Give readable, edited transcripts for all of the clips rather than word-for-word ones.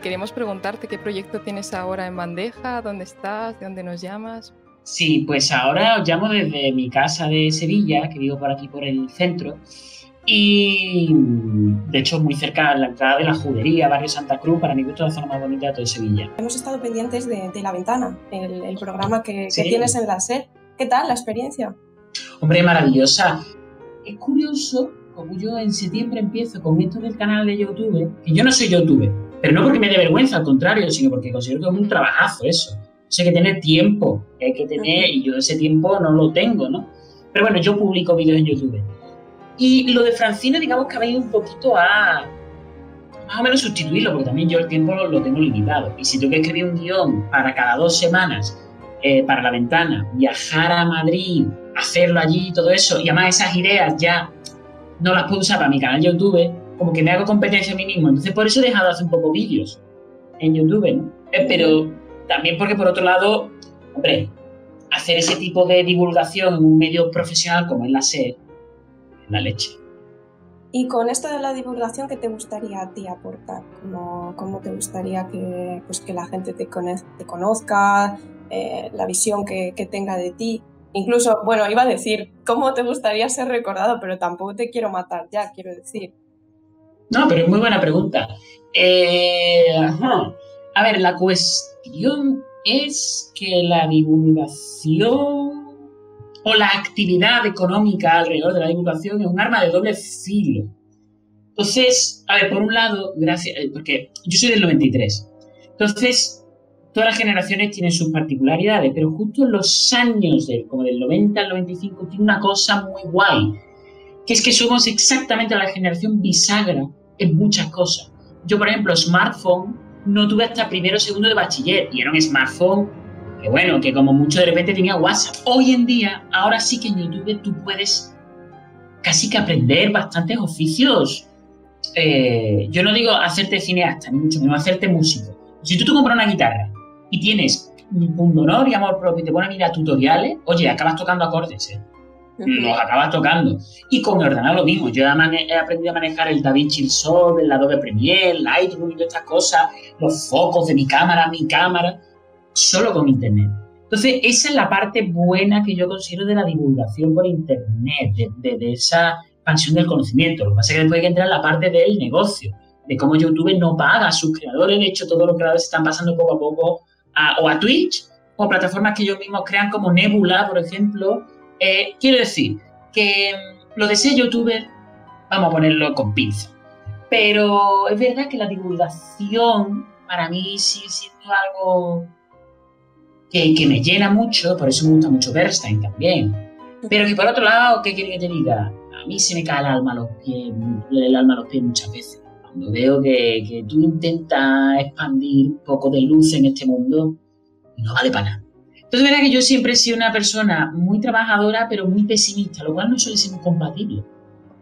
Queríamos preguntarte qué proyecto tienes ahora en bandeja, dónde estás, de dónde nos llamas. Sí, pues ahora os llamo desde mi casa de Sevilla, que vivo por aquí por el centro, y de hecho muy cerca de la entrada de la Judería, barrio Santa Cruz, para mi gusto la zona más bonita de todo Sevilla. Hemos estado pendientes de La Ventana, el programa que Sí. tienes en la SER. ¿Qué tal la experiencia? Hombre, maravillosa. Es curioso, como yo en septiembre empiezo con esto del canal de YouTube, que yo no soy youtuber, pero no porque me dé vergüenza, al contrario, sino porque considero que es un trabajazo eso. Hay que tener tiempo, que hay que tener, y yo ese tiempo no lo tengo, ¿no? Pero bueno, yo publico vídeos en YouTube. Y lo de Francino, digamos que ha venido un poquito a más o menos sustituirlo, porque también yo el tiempo lo tengo limitado. Y si tengo que escribir un guión para cada 2 semanas, para La Ventana, viajar a Madrid, hacerlo allí y todo eso, y además esas ideas ya no las puedo usar para mi canal de YouTube, como que me hago competencia a mí mismo. Entonces por eso he dejado de hacer un poco vídeos en YouTube, ¿no? Pero también porque por otro lado, hombre, hacer ese tipo de divulgación en un medio profesional como es la SER, es la leche. Y con esto de la divulgación, ¿qué te gustaría a ti aportar? ¿Cómo te gustaría que la gente te conozca, la visión que tenga de ti? Incluso, bueno, iba a decir, ¿cómo te gustaría ser recordado? Pero tampoco te quiero matar ya, quiero decir. No, pero es muy buena pregunta. A ver, la cuestión es que la divulgación o la actividad económica alrededor de la divulgación es un arma de doble filo. Entonces, a ver, por un lado, porque yo soy del 93, entonces todas las generaciones tienen sus particularidades, pero justo en los años como del 90 al 95 tiene una cosa muy guay, que es que somos exactamente la generación bisagra en muchas cosas. Yo, por ejemplo, smartphone no tuve hasta primero o segundo de bachiller, y era un smartphone que bueno, que como mucho de repente tenía WhatsApp. Hoy en día, ahora sí que en YouTube tú puedes casi que aprender bastantes oficios. Yo no digo hacerte cineasta, ni mucho menos hacerte músico. Si tú te compras una guitarra y tienes un honor y amor propio y te pones a mirar tutoriales, oye, acabas tocando acordes, los acabas tocando. Y con el ordenador lo mismo. Yo he aprendido a manejar el DaVinci Resolve, el Adobe Premiere, Lightroom y todas estas cosas, los focos de mi cámara, solo con internet. Entonces, esa es la parte buena que yo considero de la divulgación por internet, de esa expansión del conocimiento. Lo que pasa es que después hay que entrar en la parte del negocio, de cómo YouTube no paga a sus creadores. De hecho, todos los creadores están pasando poco a poco a Twitch o a plataformas que ellos mismos crean, como Nebula, por ejemplo. Quiero decir que lo de ser youtuber, vamos a ponerlo con pinza. Pero es verdad que la divulgación para mí sigue siendo algo que me llena mucho, por eso me gusta mucho Bernstein también. Pero que por otro lado, ¿qué quiere que te diga? A mí se me cae el alma a los pies muchas veces. Cuando veo que tú intentas expandir un poco de luz en este mundo, no vale para nada. Entonces, es verdad que yo siempre he sido una persona muy trabajadora, pero muy pesimista, lo cual no suele ser muy compatible.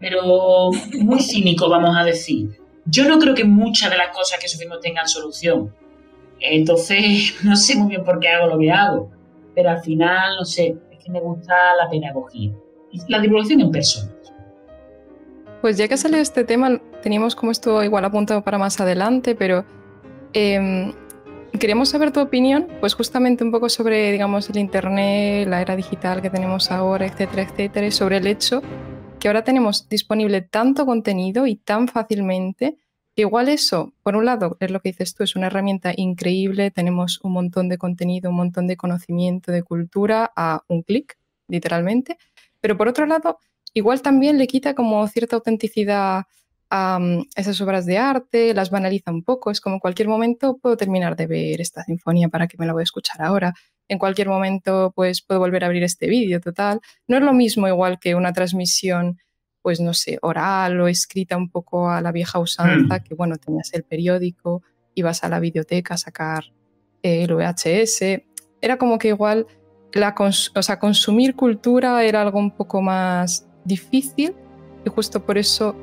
Pero muy cínico, vamos a decir. Yo no creo que muchas de las cosas que sufrimos tengan solución. Entonces, no sé muy bien por qué hago lo que hago. Pero al final, no sé, es que me gusta la pedagogía. Y la divulgación en persona. Pues ya que ha salido este tema, teníamos como esto igual apuntado para más adelante, pero queríamos saber tu opinión, pues justamente un poco sobre, digamos, el internet, la era digital que tenemos ahora, etcétera, etcétera, y sobre el hecho que ahora tenemos disponible tanto contenido y tan fácilmente, que igual eso, por un lado, es lo que dices tú, es una herramienta increíble, tenemos un montón de contenido, un montón de conocimiento, de cultura a un clic, literalmente, pero por otro lado, igual también le quita como cierta autenticidad a esas obras de arte, las banaliza un poco, es como en cualquier momento puedo terminar de ver esta sinfonía, para que me la voy a escuchar ahora, en cualquier momento pues puedo volver a abrir este vídeo, total. No es lo mismo igual que una transmisión, pues no sé, oral o escrita un poco a la vieja usanza, que bueno, tenías el periódico, ibas a la biblioteca a sacar el VHS, era como que igual consumir cultura era algo un poco más difícil y justo por eso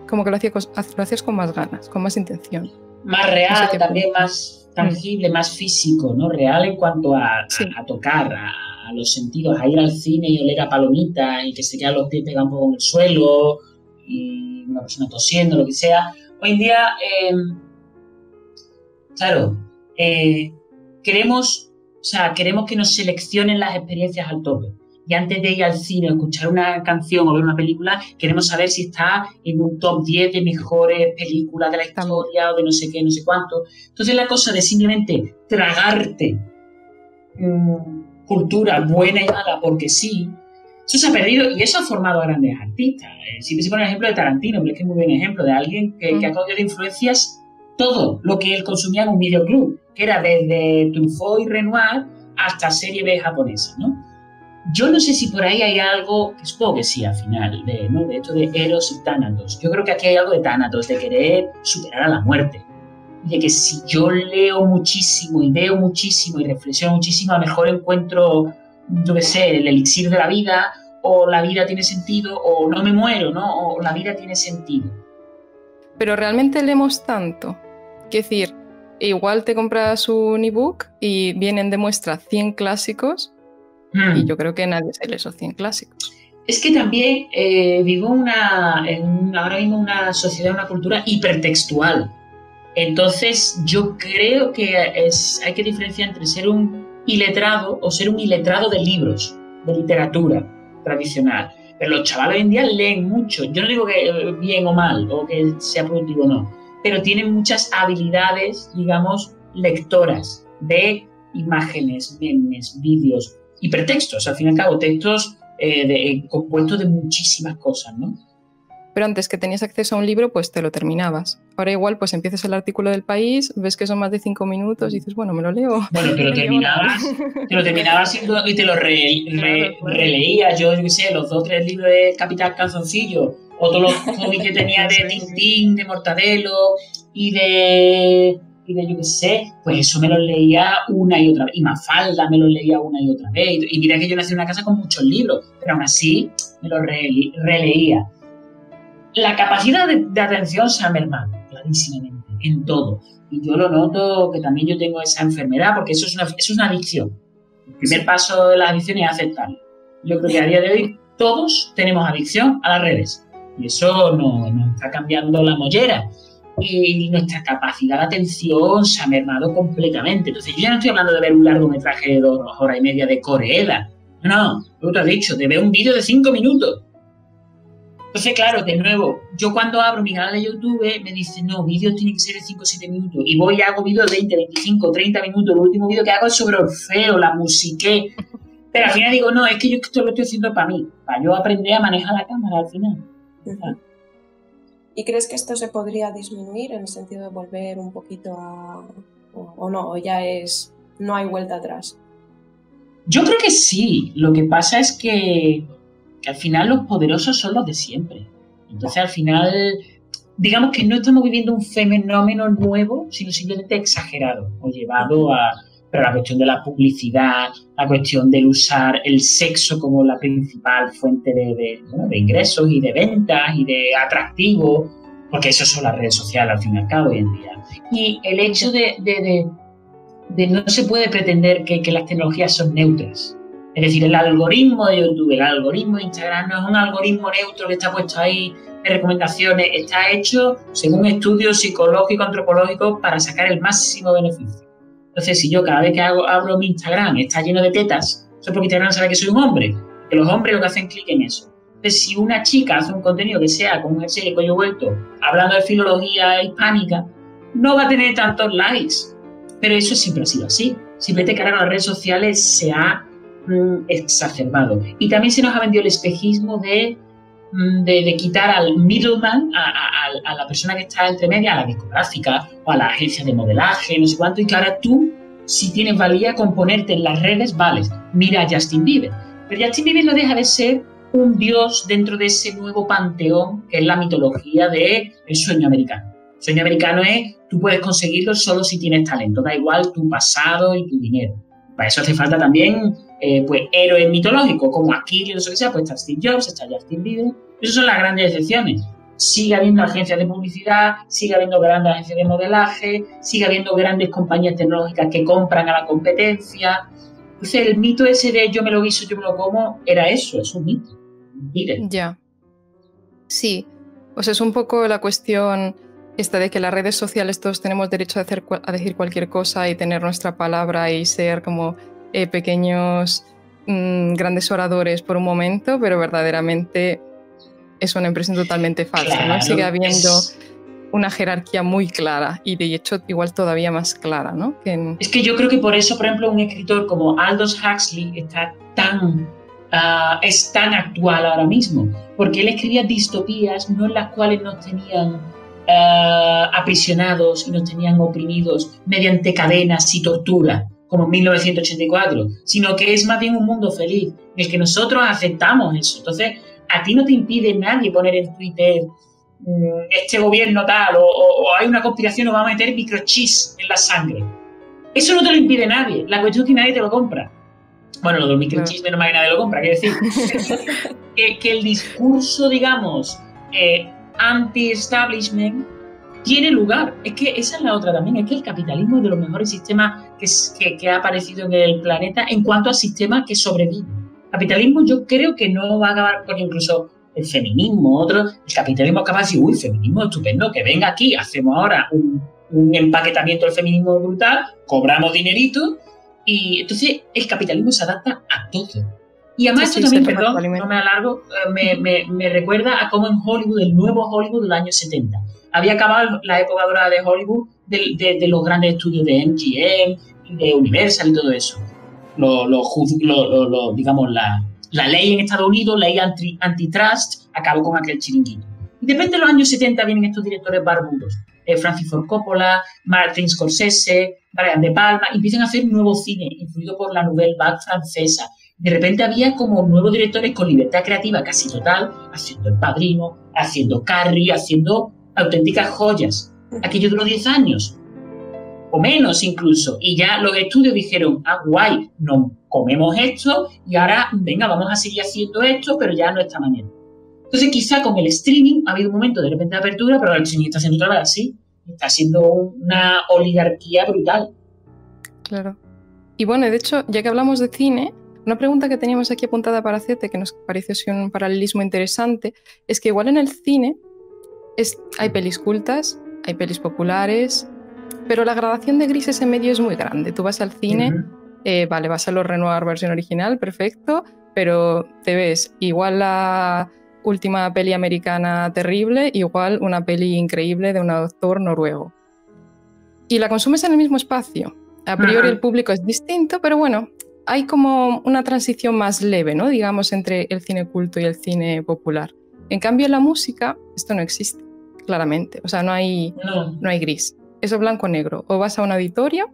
como que lo hacías con más ganas, con más intención. Más real, también más tangible, más físico, ¿no? Real en cuanto a tocar, a los sentidos, a ir al cine y oler a palomitas y que se quedan los pies pegados un poco en el suelo y una persona tosiendo, lo que sea. Hoy en día Claro, queremos que nos seleccionen las experiencias al tope. Y antes de ir al cine, escuchar una canción o ver una película, queremos saber si está en un top 10 de mejores películas de la historia o de no sé qué, no sé cuánto. Entonces la cosa de simplemente tragarte cultura buena y mala porque sí, eso se ha perdido y eso ha formado a grandes artistas. Siempre se pone el ejemplo de Tarantino, pero es que es muy buen ejemplo de alguien que ha cogido de influencias todo lo que él consumía en un videoclub, que era desde Truffaut y Renoir hasta serie B japonesa, ¿no? Yo no sé si por ahí hay algo, que supongo que sí al final, de esto de Eros y Tánatos. Yo creo que aquí hay algo de Tánatos, de querer superar a la muerte. De que si yo leo muchísimo y veo muchísimo y reflexiono muchísimo, a lo mejor encuentro, yo qué sé, el elixir de la vida, o la vida tiene sentido, o no me muero, ¿no? O la vida tiene sentido. Pero realmente leemos tanto. Es decir, igual te compras un ebook y vienen de muestra 100 clásicos y yo creo que nadie se lee esos 100 clásicos. Es que también vivo ahora mismo una sociedad, una cultura hipertextual. Entonces yo creo que hay que diferenciar entre ser un iletrado o ser un iletrado de libros, de literatura tradicional. Pero los chavales hoy en día leen mucho. Yo no digo que bien o mal, o que sea productivo o no, pero tienen muchas habilidades, digamos, lectoras de imágenes, memes, vídeos, hipertextos, al fin y al cabo, textos compuestos de muchísimas cosas, ¿no? Pero antes que tenías acceso a un libro, pues te lo terminabas. Ahora igual, pues empiezas el artículo del País, ves que son más de 5 minutos y dices, bueno, me lo leo. Bueno, te lo terminabas y te lo releías. Yo qué sé, los 2 o 3 libros de Capitán Calzoncillo, o todos los cómics que tenía de Tintín, de Mortadelo y de yo qué sé, pues eso me lo leía una y otra vez. Y Mafalda me lo leía una y otra vez. Y mira que yo nací en una casa con muchos libros, pero aún así me lo releía. La capacidad de atención se ha mermado, clarísimamente, en todo. Y yo lo noto que también yo tengo esa enfermedad, porque eso es una adicción. El primer paso de la adicción es aceptarlo. Yo creo que a día de hoy todos tenemos adicción a las redes. Y eso nos está cambiando la mollera. Y nuestra capacidad de atención se ha mermado completamente. Entonces, yo ya no estoy hablando de ver un largometraje de 2 horas y media de Coreeda. No, lo que te has dicho, de ver un vídeo de 5 minutos. Entonces, claro, de nuevo, yo cuando abro mi canal de YouTube me dicen, no, vídeos tienen que ser de 5 o 7 minutos. Y voy y hago vídeos de 20, 25, 30 minutos. El último vídeo que hago es sobre Orfeo, la musiqué. Pero al final digo, no, es que yo esto lo estoy haciendo para mí, para yo aprender a manejar la cámara al final. ¿Y crees que esto se podría disminuir en el sentido de volver un poquito a... o no, o ya no hay vuelta atrás? Yo creo que sí. Lo que pasa es que al final los poderosos son los de siempre. Entonces al final, digamos que no estamos viviendo un fenómeno nuevo, sino simplemente exagerado o llevado a... Pero la cuestión de la publicidad, la cuestión del usar el sexo como la principal fuente de ingresos y de ventas y de atractivo, porque eso son las redes sociales al fin y al cabo hoy en día. Y el hecho de no se puede pretender que las tecnologías son neutras. Es decir, el algoritmo de YouTube, el algoritmo de Instagram no es un algoritmo neutro que está puesto ahí de recomendaciones, está hecho según estudios psicológicos, antropológicos para sacar el máximo beneficio. Entonces, si yo cada vez que abro mi Instagram está lleno de tetas, eso es porque Instagram sabe que soy un hombre, que los hombres lo que hacen clic en eso. Entonces, si una chica hace un contenido que sea con un jersey de cuello vuelto, hablando de filología hispánica, no va a tener tantos likes. Pero eso siempre ha sido así. Simplemente que ahora con las redes sociales se ha exacerbado. Y también se nos ha vendido el espejismo de quitar al middleman, a la persona que está entre media, a la discográfica o a la agencia de modelaje, no sé cuánto, y que ahora tú, si tienes valía con ponerte en las redes, vales. Mira a Justin Bieber. Pero Justin Bieber no deja de ser un dios dentro de ese nuevo panteón que es la mitología del sueño americano. El sueño americano es, tú puedes conseguirlo solo si tienes talento, da igual tu pasado y tu dinero. Para eso hace falta también pues héroes mitológicos, como Aquiles o lo que sea, pues está Steve Jobs, está Justin Bieber. Esas son las grandes excepciones. Sigue habiendo agencias de publicidad, sigue habiendo grandes agencias de modelaje, sigue habiendo grandes compañías tecnológicas que compran a la competencia. Entonces el mito ese de yo me lo guiso, yo me lo como, era eso, es un mito. Mentira. Ya. Sí. O sea, es un poco la cuestión esta de que las redes sociales todos tenemos derecho a decir cualquier cosa y tener nuestra palabra y ser como pequeños grandes oradores por un momento, pero verdaderamente es una impresión totalmente falsa, Claro, ¿no? Sigue habiendo una jerarquía muy clara y de hecho igual todavía más clara, ¿no? Es que yo creo que por eso, por ejemplo, un escritor como Aldous Huxley es tan actual ahora mismo, porque él escribía distopías no en las cuales nos tenían aprisionados y nos tenían oprimidos mediante cadenas y tortura, como en 1984, sino que es más bien un mundo feliz, en el que nosotros aceptamos eso. Entonces, a ti no te impide nadie poner en Twitter este gobierno tal, o hay una conspiración o va a meter microchips en la sangre. Eso no te lo impide nadie. La cuestión es que nadie te lo compra. Bueno, lo de los microchips, menos mal que nadie lo compra. Quiero decir, que el discurso, digamos, anti-establishment tiene lugar. Es que esa es la otra también. Es que el capitalismo es de los mejores sistemas que ha aparecido en el planeta en cuanto a sistemas que sobreviven. El capitalismo yo creo que no va a acabar, porque incluso el feminismo, el capitalismo es capaz de decir, uy, feminismo estupendo, que venga aquí, hacemos ahora un empaquetamiento del feminismo brutal, cobramos dinerito, y entonces el capitalismo se adapta a todo. Y además esto también, perdón, no me alargo, me recuerda a cómo en Hollywood, el nuevo Hollywood del año 70, había acabado la época dorada de Hollywood, de los grandes estudios de MGM, de Universal y todo eso. Digamos, la ley en Estados Unidos, ley antitrust, acabó con aquel chiringuito. Y de repente en los años 70 vienen estos directores barbudos, Francis Ford Coppola, Martin Scorsese, Brian De Palma, y empiezan a hacer un nuevo cine, influido por la Nouvelle Vague francesa. De repente había como nuevos directores con libertad creativa casi total, haciendo El Padrino, haciendo Carrie, haciendo auténticas joyas. Aquello duró 10 años, o menos incluso, y ya los estudios dijeron, guay, nos comemos esto y ahora, venga, vamos a seguir haciendo esto, pero ya no de esta manera. Entonces quizá con el streaming ha habido un momento de repente de apertura, pero el streaming está haciendo otra vez así, está siendo una oligarquía brutal. Claro. Y bueno, de hecho, ya que hablamos de cine, una pregunta que teníamos aquí apuntada para hacerte, que nos pareció un paralelismo interesante, es que igual en el cine hay pelis cultas, hay pelis populares, pero la gradación de grises en medio es muy grande. Tú vas al cine, vale, vas a los Renoir versión original, perfecto, pero te ves igual la última peli americana terrible, igual una peli increíble de un autor noruego. Y la consumes en el mismo espacio. A priori el público es distinto, pero bueno, hay como una transición más leve, ¿no? Digamos, entre el cine culto y el cine popular. En cambio, en la música, esto no existe, claramente. O sea, no hay gris. Eso blanco-negro. O vas a un auditorio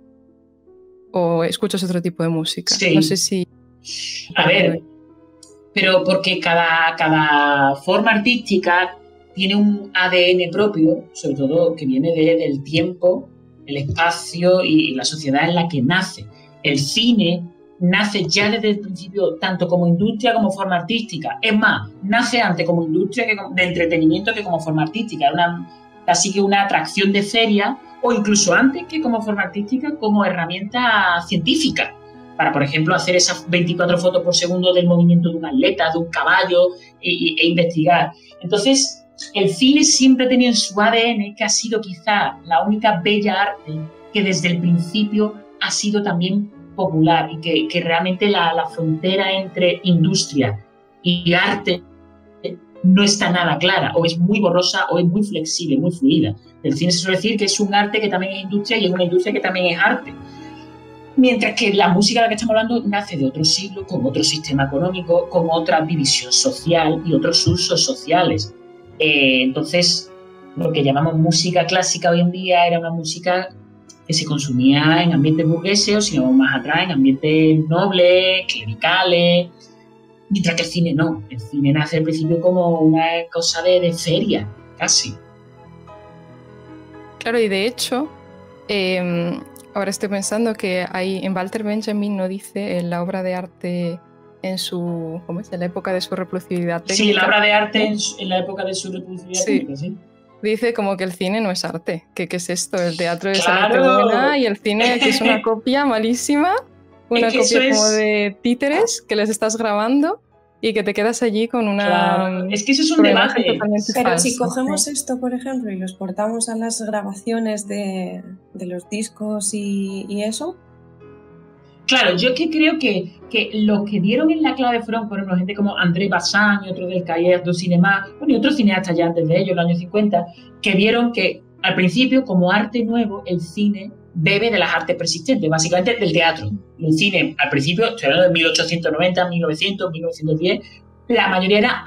o escuchas otro tipo de música. Sí. No sé si... A ver, pero porque cada forma artística tiene un ADN propio, sobre todo que viene del tiempo, el espacio y la sociedad en la que nace. El cine nace ya desde el principio tanto como industria como forma artística. Es más, nace antes como industria de entretenimiento que como forma artística. Así que una atracción de feria, o incluso antes que como forma artística, como herramienta científica, para, por ejemplo, hacer esas 24 fotos por segundo del movimiento de un atleta, de un caballo, e investigar. Entonces, el cine siempre ha tenido en su ADN, que ha sido quizá la única bella arte que desde el principio ha sido también popular, y que realmente la frontera entre industria y arte no está nada clara, o es muy borrosa o es muy flexible, muy fluida. El cine se suele decir que es un arte que también es industria y es una industria que también es arte. Mientras que la música de la que estamos hablando nace de otro siglo, con otro sistema económico, con otra división social y otros usos sociales. Entonces, lo que llamamos música clásica hoy en día era una música que se consumía en ambientes burgueses, o si no más atrás, en ambientes nobles, clericales. Mientras que el cine no. El cine nace al principio como una cosa de feria, casi. Claro, y de hecho, ahora estoy pensando que en Walter Benjamin no dice en la obra de arte en su, ¿cómo es? En la época de su reproducibilidad técnica. Sí, la obra de arte en la época de su reproducibilidad técnica, sí. Dice como que el cine no es arte. ¿Qué es esto? El teatro es arte buena y el cine que es una copia malísima. Una copia como de títeres que les estás grabando y que te quedas allí con una... Claro. Es que eso es un debate. Pero si cogemos esto, por ejemplo, y los portamos a las grabaciones de los discos y eso... Claro, yo es que creo que los que dieron en la clave fueron, por ejemplo, gente como André Bazin y otro del Cahiers du Cinéma, bueno, y otros cineastas ya antes de ellos, en los años 50, que vieron que al principio, como arte nuevo, el cine bebe de las artes persistentes, básicamente del teatro. El cine, al principio, estoy hablando de 1890, 1900, 1910, la mayoría era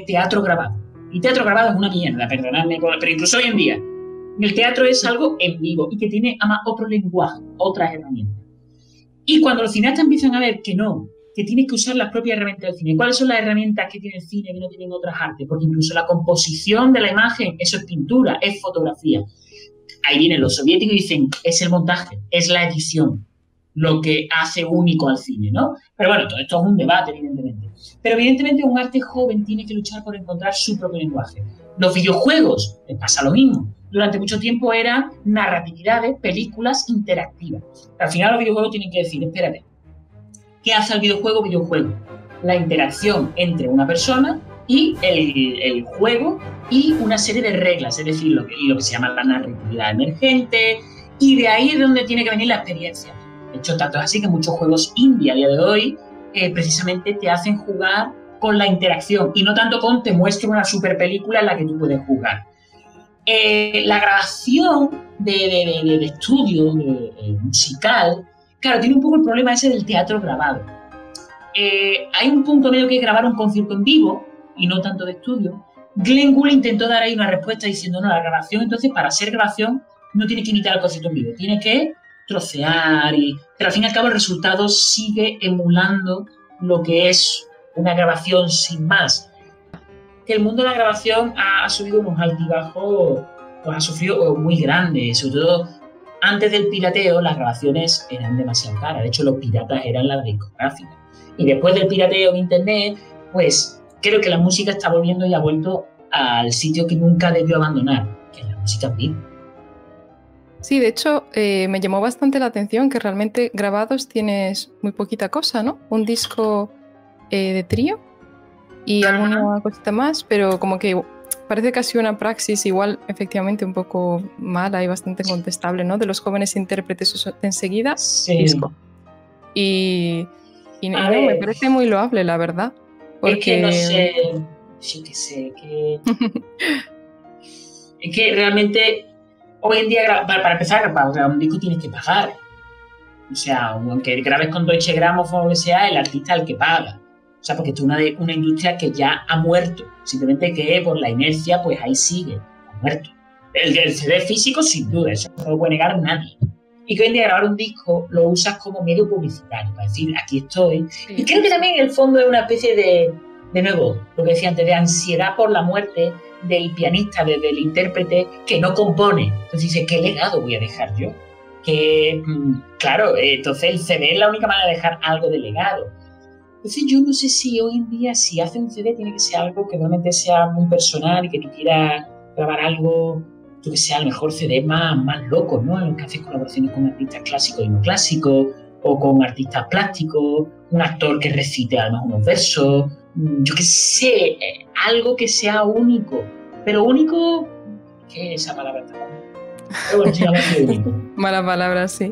teatro grabado. Y teatro grabado es una mierda, perdonadme, pero incluso hoy en día, el teatro es algo en vivo y que tiene además otro lenguaje, otras herramientas. Y cuando los cineastas empiezan a ver que no, que tienes que usar las propias herramientas del cine, ¿cuáles son las herramientas que tiene el cine que no tienen otras artes? Porque incluso la composición de la imagen, eso es pintura, es fotografía. Ahí vienen los soviéticos y dicen, es el montaje, es la edición, lo que hace único al cine, ¿no? Pero bueno, todo esto es un debate, evidentemente. Pero evidentemente un arte joven tiene que luchar por encontrar su propio lenguaje. Los videojuegos, les pasa lo mismo. Durante mucho tiempo eran narratividades, películas interactivas. Al final los videojuegos tienen que decir, espérate, ¿qué hace el videojuego? La interacción entre una persona y el juego y una serie de reglas, es decir, lo que se llama la narratividad emergente, y de ahí es donde tiene que venir la experiencia. De hecho, tanto es así que muchos juegos indie a día de hoy precisamente te hacen jugar con la interacción y no tanto con te muestro una super película en la que tú puedes jugar. La grabación de estudio musical, claro, tiene un poco el problema ese del teatro grabado. Hay un punto medio que es grabar un concierto en vivo y no tanto de estudio. Glenn Gould intentó dar ahí una respuesta diciendo, no, la grabación, entonces para ser grabación no tiene que imitar el concierto en vivo, tiene que trocear, pero al fin y al cabo el resultado sigue emulando lo que es una grabación sin más. Que el mundo de la grabación ha subido unos altibajos, pues ha sufrido muy grandes, sobre todo antes del pirateo las grabaciones eran demasiado caras, de hecho los piratas eran las discográficas. Y después del pirateo en internet, pues creo que la música está volviendo y ha vuelto al sitio que nunca debió abandonar, que es la música en vivo. Sí, de hecho, me llamó bastante la atención que realmente grabados tienes muy poquita cosa, ¿no? Un disco de trío y alguna cosita más, pero como que parece casi una praxis igual efectivamente un poco mala y bastante contestable, ¿no? De los jóvenes intérpretes enseguida, sí. Disco. Y no, me parece muy loable, la verdad. Porque... Es que no sé, yo qué sé, es que realmente hoy en día para empezar, para grabar un disco tienes que pagar. O sea, aunque grabes con Deutsche Grammophon o lo que sea, el artista es el que paga. O sea, porque esto es una industria que ya ha muerto. Simplemente que por la inercia, pues ahí sigue, ha muerto. El CD físico, sin duda, eso no lo puede negar nadie. Y que hoy en día grabar un disco lo usas como medio publicitario, para decir, aquí estoy. Sí. Y creo que también en el fondo es una especie de nuevo, lo que decía antes, de ansiedad por la muerte del pianista, del intérprete que no compone. Entonces dice, ¿qué legado voy a dejar yo? Que, claro, entonces el CD es la única manera de dejar algo de legado. Entonces yo no sé si hoy en día, si hace un CD, tiene que ser algo que realmente sea muy personal y que tú quieras grabar algo, yo que sea, a lo mejor CD más loco, ¿no? En el que haces colaboraciones con artistas clásicos y no clásicos, o con artistas plásticos, un actor que recite además unos versos, yo que sé, algo que sea único. Pero único, ¿qué es esa palabra? Pero bueno, sí, único. Mala palabra, sí.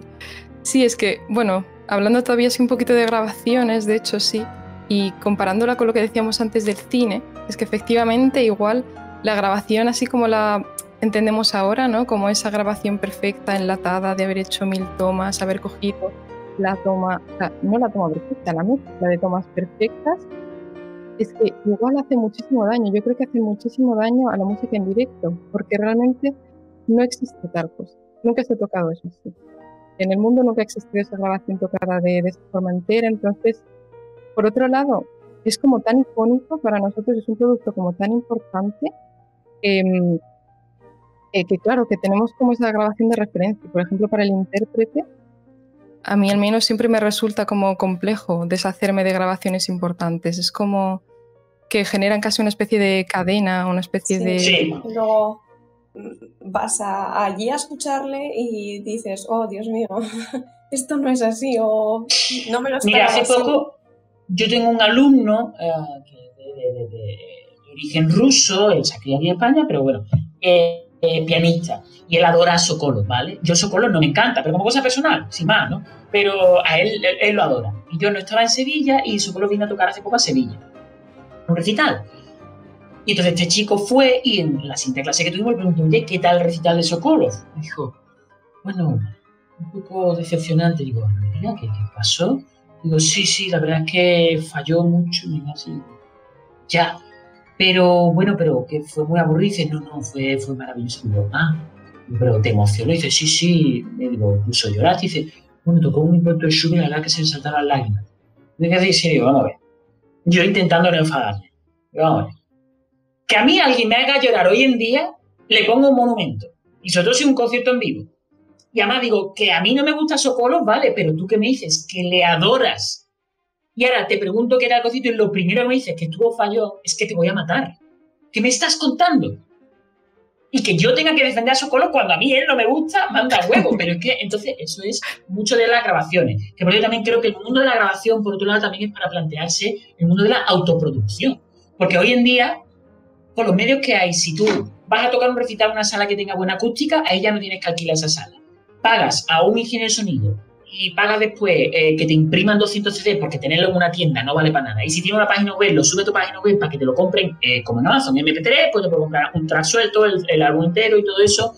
Sí, es que, bueno, hablando todavía así un poquito de grabaciones, de hecho sí, y comparándola con lo que decíamos antes del cine, es que efectivamente igual la grabación así como la entendemos ahora, ¿no? Como esa grabación perfecta, enlatada, de haber hecho 1000 tomas, haber cogido la toma, o sea, no la toma perfecta, la mezcla de tomas perfectas, es que igual hace muchísimo daño. Yo creo que hace muchísimo daño a la música en directo, porque realmente no existe tal cosa. Nunca se ha tocado eso así. En el mundo nunca ha existido esa grabación tocada de esa forma entera. Entonces, por otro lado, es como tan icónico para nosotros, es un producto como tan importante que claro, que tenemos como esa grabación de referencia. Por ejemplo, para el intérprete, a mí al menos siempre me resulta como complejo deshacerme de grabaciones importantes. Es como que generan casi una especie de cadena, una especie de... Sí. Luego vas allí a escucharle y dices, oh, Dios mío, esto no es así, o no me lo esperaba. Mira, hace poco yo tengo un alumno que de origen ruso, él se ha criado aquí en España, pero bueno, pianista, y él adora a Sokolov, ¿vale? Yo Sokolov no me encanta, pero como cosa personal, sin más, ¿no? Pero a él lo adora. Y yo no estaba en Sevilla y Sokolov vino a tocar hace poco a Sevilla, un recital. Y entonces este chico fue y en la siguiente clase que tuvimos le preguntó, oye, ¿qué tal el recital de Sokolov? Me dijo, bueno, un poco decepcionante. Digo, mira, ¿qué pasó? Digo, sí, la verdad es que falló mucho. Y así, ya, pero bueno, pero que fue muy aburrido. Dice, no, fue maravilloso. Digo, pero te emocionó. Dice, sí, me digo, incluso lloraste. Dice, bueno, tocó un impuesto de Schubert, la verdad que se me saltaron las lágrimas. Me quedé así, digo, vamos a ver. Yo intentando no enfadarme. Digo, vamos a ver. Que a mí alguien me haga llorar hoy en día, le pongo un monumento. Y sobre todo si es un concierto en vivo. Y además digo, que a mí no me gusta Sokolov, vale, pero tú que me dices que le adoras. Y ahora te pregunto qué era el concierto y lo primero que me dices que estuvo falló, es que te voy a matar. ¿Qué me estás contando? Y que yo tenga que defender a Sokolov cuando a mí él no me gusta, manda huevo. Pero es que entonces eso es mucho de las grabaciones. Que por eso también creo que el mundo de la grabación, por otro lado, también es para plantearse el mundo de la autoproducción. Porque hoy en día, con los medios que hay, si tú vas a tocar un recital en una sala que tenga buena acústica, ahí ya no tienes que alquilar esa sala. Pagas a un ingeniero de sonido y pagas después que te impriman 200 CDs porque tenerlo en una tienda no vale para nada. Y si tienes una página web, lo sube a tu página web para que te lo compren como en Amazon MP3, pues te puedes comprar un track suelto, el álbum entero y todo eso.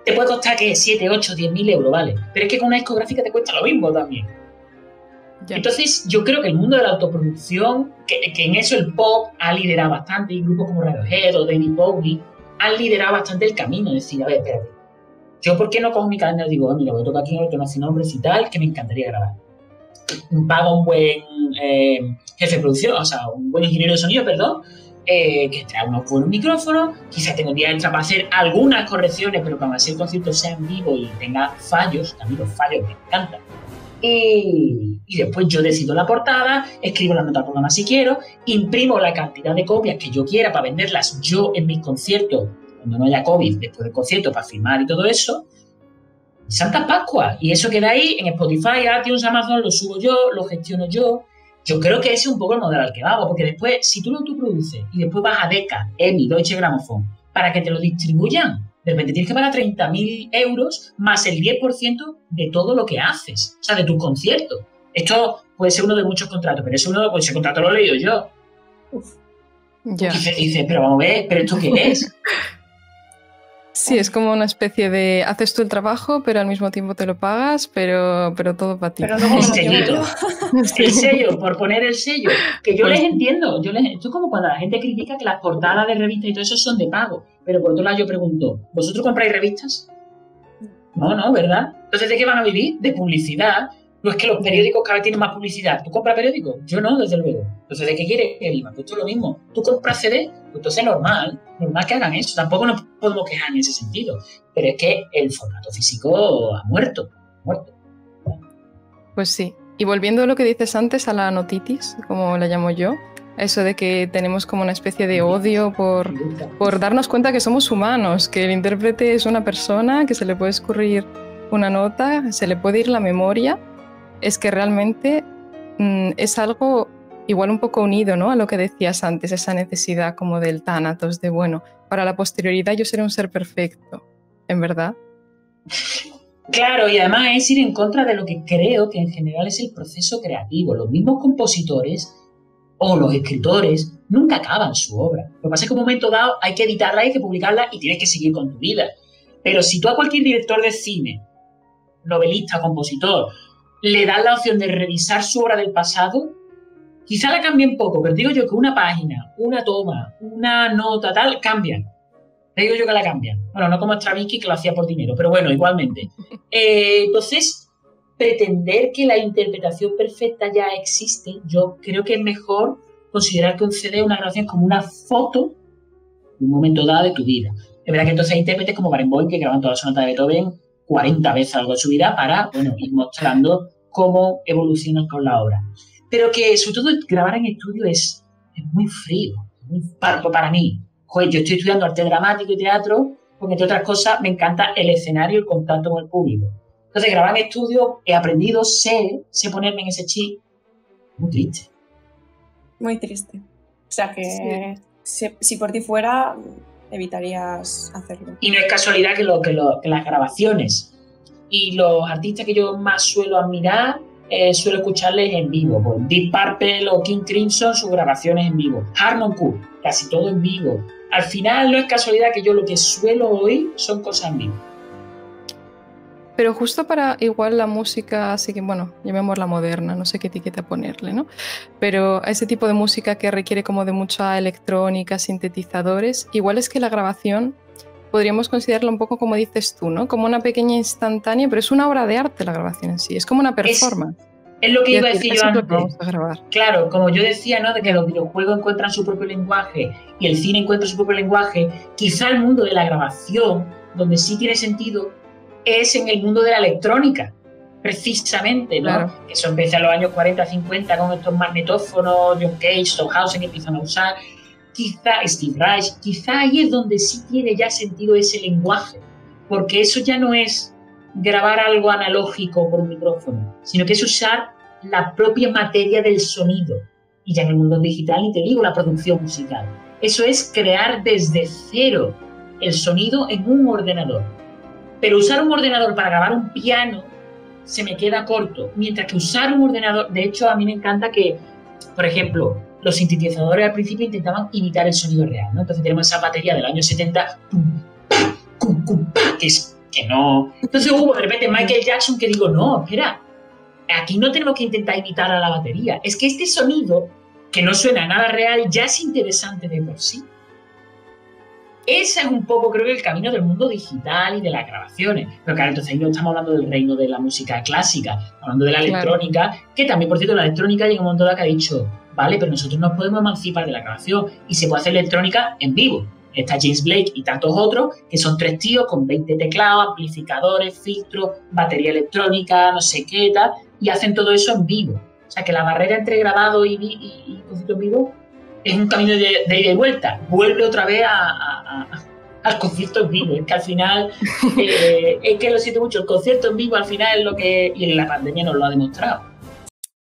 Te puede costar que 7, 8, 10 mil euros, ¿vale? Pero es que con una discográfica te cuesta lo mismo también. Ya. Entonces, yo creo que el mundo de la autoproducción, que en eso el pop ha liderado bastante, y grupos como Radiohead o David Bowie han liderado bastante el camino. Es decir, a ver, espérate, ¿yo por qué no cojo mi cadena y digo, mira, voy a tocar aquí en el Internacional Recital que me encantaría grabar? Pago un buen jefe de producción, o sea, un buen ingeniero de sonido, perdón, que trae unos buenos micrófonos, quizás tengo un día extra para hacer algunas correcciones, pero para que el concierto sea en vivo y tenga fallos, que a mí los fallos me encantan. Y después yo decido la portada, escribo la nota al programa si quiero, imprimo la cantidad de copias que yo quiera para venderlas yo en mis conciertos, cuando no haya COVID, después del concierto, para firmar y todo eso. Santa Pascua. Y eso queda ahí en Spotify, iTunes, Amazon, lo subo yo, lo gestiono yo. Yo creo que ese es un poco el modelo al que vamos, porque después, si tú lo produces y después vas a Decca, EMI, Deutsche Grammophon, para que te lo distribuyan, de repente tienes que pagar 30.000 euros más el 10% de todo lo que haces, o sea, de tus conciertos. Esto puede ser uno de muchos contratos, pero ese contrato lo he leído yo. Ya. Y dices, pero vamos a ver, ¿pero esto qué es? Sí, es como una especie de haces tú el trabajo, pero al mismo tiempo te lo pagas, pero todo para ti. Pero luego el sellito. Sí. El sello, por poner el sello. Que yo les entiendo. Esto es como cuando la gente critica que las portadas de revistas y todo eso son de pago. Pero por otro lado yo pregunto, ¿vosotros compráis revistas? No, ¿verdad? Entonces, ¿de qué van a vivir? De publicidad. No es que los periódicos cada vez tienen más publicidad. ¿Tú compras periódicos? Yo no, desde luego. Entonces, ¿de qué quieres que viva? Pues esto es lo mismo. ¿Tú compras CD? Pues entonces es normal que hagan eso. Tampoco nos podemos quejar en ese sentido. Pero es que el formato físico ha muerto. Pues sí. Y volviendo a lo que dices antes, a la notitis, como la llamo yo, eso de que tenemos como una especie de odio por darnos cuenta que somos humanos, que el intérprete es una persona, que se le puede escurrir una nota, se le puede ir la memoria. Es que realmente es algo igual un poco unido, ¿no?, a lo que decías antes, esa necesidad como del tánatos, de bueno, para la posterioridad yo seré un ser perfecto, ¿en verdad? Claro, y además es ir en contra de lo que creo que en general es el proceso creativo. Los mismos compositores o los escritores nunca acaban su obra. Lo que pasa es que en un momento dado hay que editarla, hay que publicarla y tienes que seguir con tu vida. Pero si tú a cualquier director de cine, novelista, compositor, le das la opción de revisar su obra del pasado, quizá la cambien poco, pero digo yo que una página, una toma, una nota, tal, cambian. Te digo yo que la cambian. Bueno, no como Stravinsky, que lo hacía por dinero, pero bueno, igualmente. Entonces, pretender que la interpretación perfecta ya existe, yo creo que es mejor considerar que un CD, una grabación, es como una foto de un momento dado de tu vida. Es verdad que entonces hay intérpretes como Barenboim que graban toda la sonata de Beethoven 40 veces a lo largo de su vida para, bueno, ir mostrando cómo evolucionan con la obra. Pero que, sobre todo, grabar en estudio es muy frío, para mí. Joder, yo estoy estudiando arte dramático y teatro porque, entre otras cosas, me encanta el escenario y el contacto con el público. Entonces, grabar en estudio, he aprendido, sé ponerme en ese chip. Muy triste. Muy triste. O sea que si por ti fuera, evitarías hacerlo. Y no es casualidad que las grabaciones y los artistas que yo más suelo admirar, suelo escucharles en vivo. Pues Deep Purple o King Crimson, sus grabaciones en vivo. Harmon Kardon, casi todo en vivo. Al final no es casualidad que yo lo que suelo oír son cosas en vivo. Pero justo para igual la música, así que bueno, llamémosla moderna, no sé qué etiqueta ponerle, ¿no? Pero a ese tipo de música que requiere como de mucha electrónica, sintetizadores, igual es que la grabación podríamos considerarla un poco como dices tú, ¿no? Como una pequeña instantánea, pero es una obra de arte la grabación en sí, es como una performance. Es lo que iba a decir yo antes. Vamos a grabar. Claro, como yo decía, ¿no? De que los videojuegos encuentran su propio lenguaje y el cine encuentra su propio lenguaje, quizá el mundo de la grabación, donde sí tiene sentido, es en el mundo de la electrónica, precisamente, ¿no? Claro. Que eso empieza en los años 40, 50 con estos magnetófonos, John Cage, Stockhausen que empiezan a usar, quizá Steve Reich, quizá ahí es donde sí tiene ya sentido ese lenguaje, porque eso ya no es grabar algo analógico por un micrófono, sino que es usar la propia materia del sonido. Y ya en el mundo digital, ni te digo la producción musical. Eso es crear desde cero el sonido en un ordenador. Pero usar un ordenador para grabar un piano se me queda corto. Mientras que usar un ordenador... De hecho, a mí me encanta que, por ejemplo, los sintetizadores al principio intentaban imitar el sonido real, ¿no? Entonces tenemos esa batería del año 70, que no... Entonces hubo de repente Michael Jackson que digo, no, espera, aquí no tenemos que intentar imitar a la batería. Es que este sonido, que no suena a nada real, ya es interesante de por sí. Ese es un poco, creo que, el camino del mundo digital y de las grabaciones. Pero claro, entonces ahí no estamos hablando del reino de la música clásica, estamos hablando de la electrónica, que también, por cierto, la electrónica llega un momento que ha dicho, vale, pero nosotros nos podemos emancipar de la grabación y se puede hacer electrónica en vivo. Está James Blake y tantos otros, que son 3 tíos con 20 teclados, amplificadores, filtros, batería electrónica, no sé qué, tal, y hacen todo eso en vivo. O sea, que la barrera entre grabado y concierto en vivo es un camino de ida y vuelta. Vuelve otra vez al concierto en vivo. Es que al final, es que lo siento mucho, el concierto en vivo al final es lo que... Y la pandemia nos lo ha demostrado.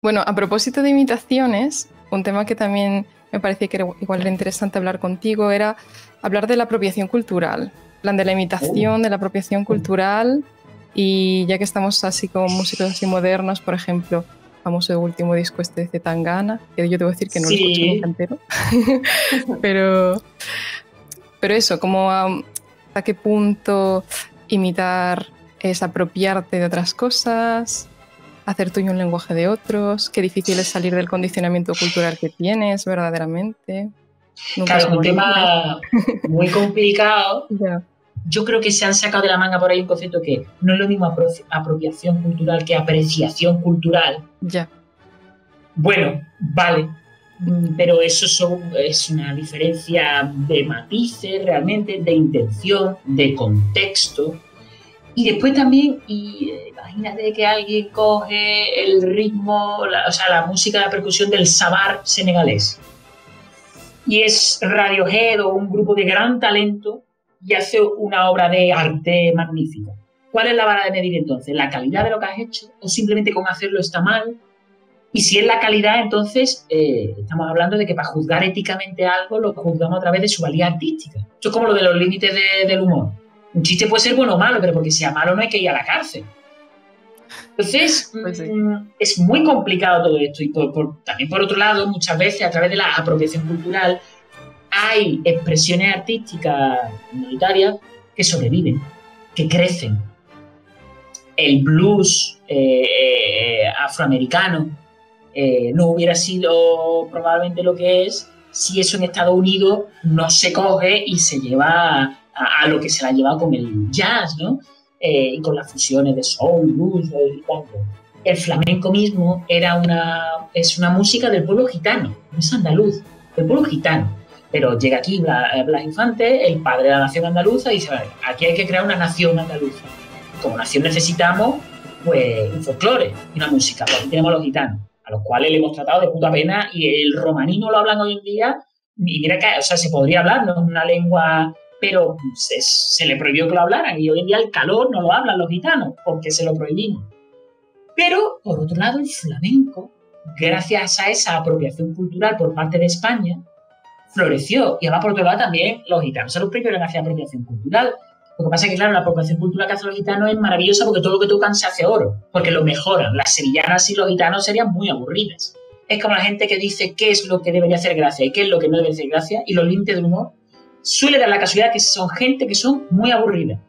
Bueno, a propósito de imitaciones, un tema que también me parecía que igual era interesante hablar contigo era hablar de la apropiación cultural. Plan de la imitación, de la apropiación cultural. Y ya que estamos así como músicos así modernos, por ejemplo, famoso último disco este de Zetangana, que yo te voy a decir que no lo escucho nunca entero. pero eso, como a qué punto imitar es apropiarte de otras cosas, hacer tuyo un lenguaje de otros, qué difícil es salir del condicionamiento cultural que tienes verdaderamente. Claro, es un tema muy complicado. Yeah. Yo creo que se han sacado de la manga por ahí un concepto que no es lo mismo apropiación cultural que apreciación cultural. Ya. Bueno, vale, pero eso es una diferencia de matices realmente, de intención, de contexto. Y después también, imagínate que alguien coge el ritmo, la música de la percusión del sabar senegalés. Y es Radiohead o un grupo de gran talento y hace una obra de arte magnífica. ¿Cuál es la vara de medir entonces? ¿La calidad de lo que has hecho o simplemente con hacerlo está mal? Y si es la calidad, entonces estamos hablando de que para juzgar éticamente algo lo juzgamos a través de su valía artística. Esto es como lo de los límites del humor. Un chiste puede ser bueno o malo, pero porque sea malo no hay que ir a la cárcel. Entonces, pues sí, es muy complicado todo esto. Y también por otro lado, muchas veces a través de la apropiación cultural hay expresiones artísticas minoritarias que sobreviven, que crecen. El blues afroamericano no hubiera sido probablemente lo que es si eso en Estados Unidos no se coge y se lleva a lo que se la ha llevado con el jazz, ¿no? Y con las fusiones de soul, blues y tanto. El flamenco mismo es una música del pueblo gitano, no es andaluz, del pueblo gitano. Pero llega aquí Blas Infante, el padre de la nación andaluza, y dice, vale, aquí hay que crear una nación andaluza. Como nación necesitamos pues un folclore y una música. Pues aquí tenemos a los gitanos, a los cuales le hemos tratado de puta pena, y el romaní no lo hablan hoy en día, y mira que, o sea, se podría hablar, no es una lengua, pero se le prohibió que lo hablaran, y hoy en día el calor no lo hablan los gitanos, porque se lo prohibimos. Pero, por otro lado, el flamenco gracias a esa apropiación cultural por parte de España, floreció. Y además, por otro lado, también los gitanos son los primeros en hacer apropiación cultural. Lo que pasa es que, claro, la apropiación cultural que hacen los gitanos es maravillosa porque todo lo que tocan se hace oro, porque lo mejoran. Las sevillanas y los gitanos serían muy aburridas. Es como la gente que dice qué es lo que debería hacer gracia y qué es lo que no debe hacer gracia, y los límites del humor suele dar la casualidad que son gente que son muy aburridas.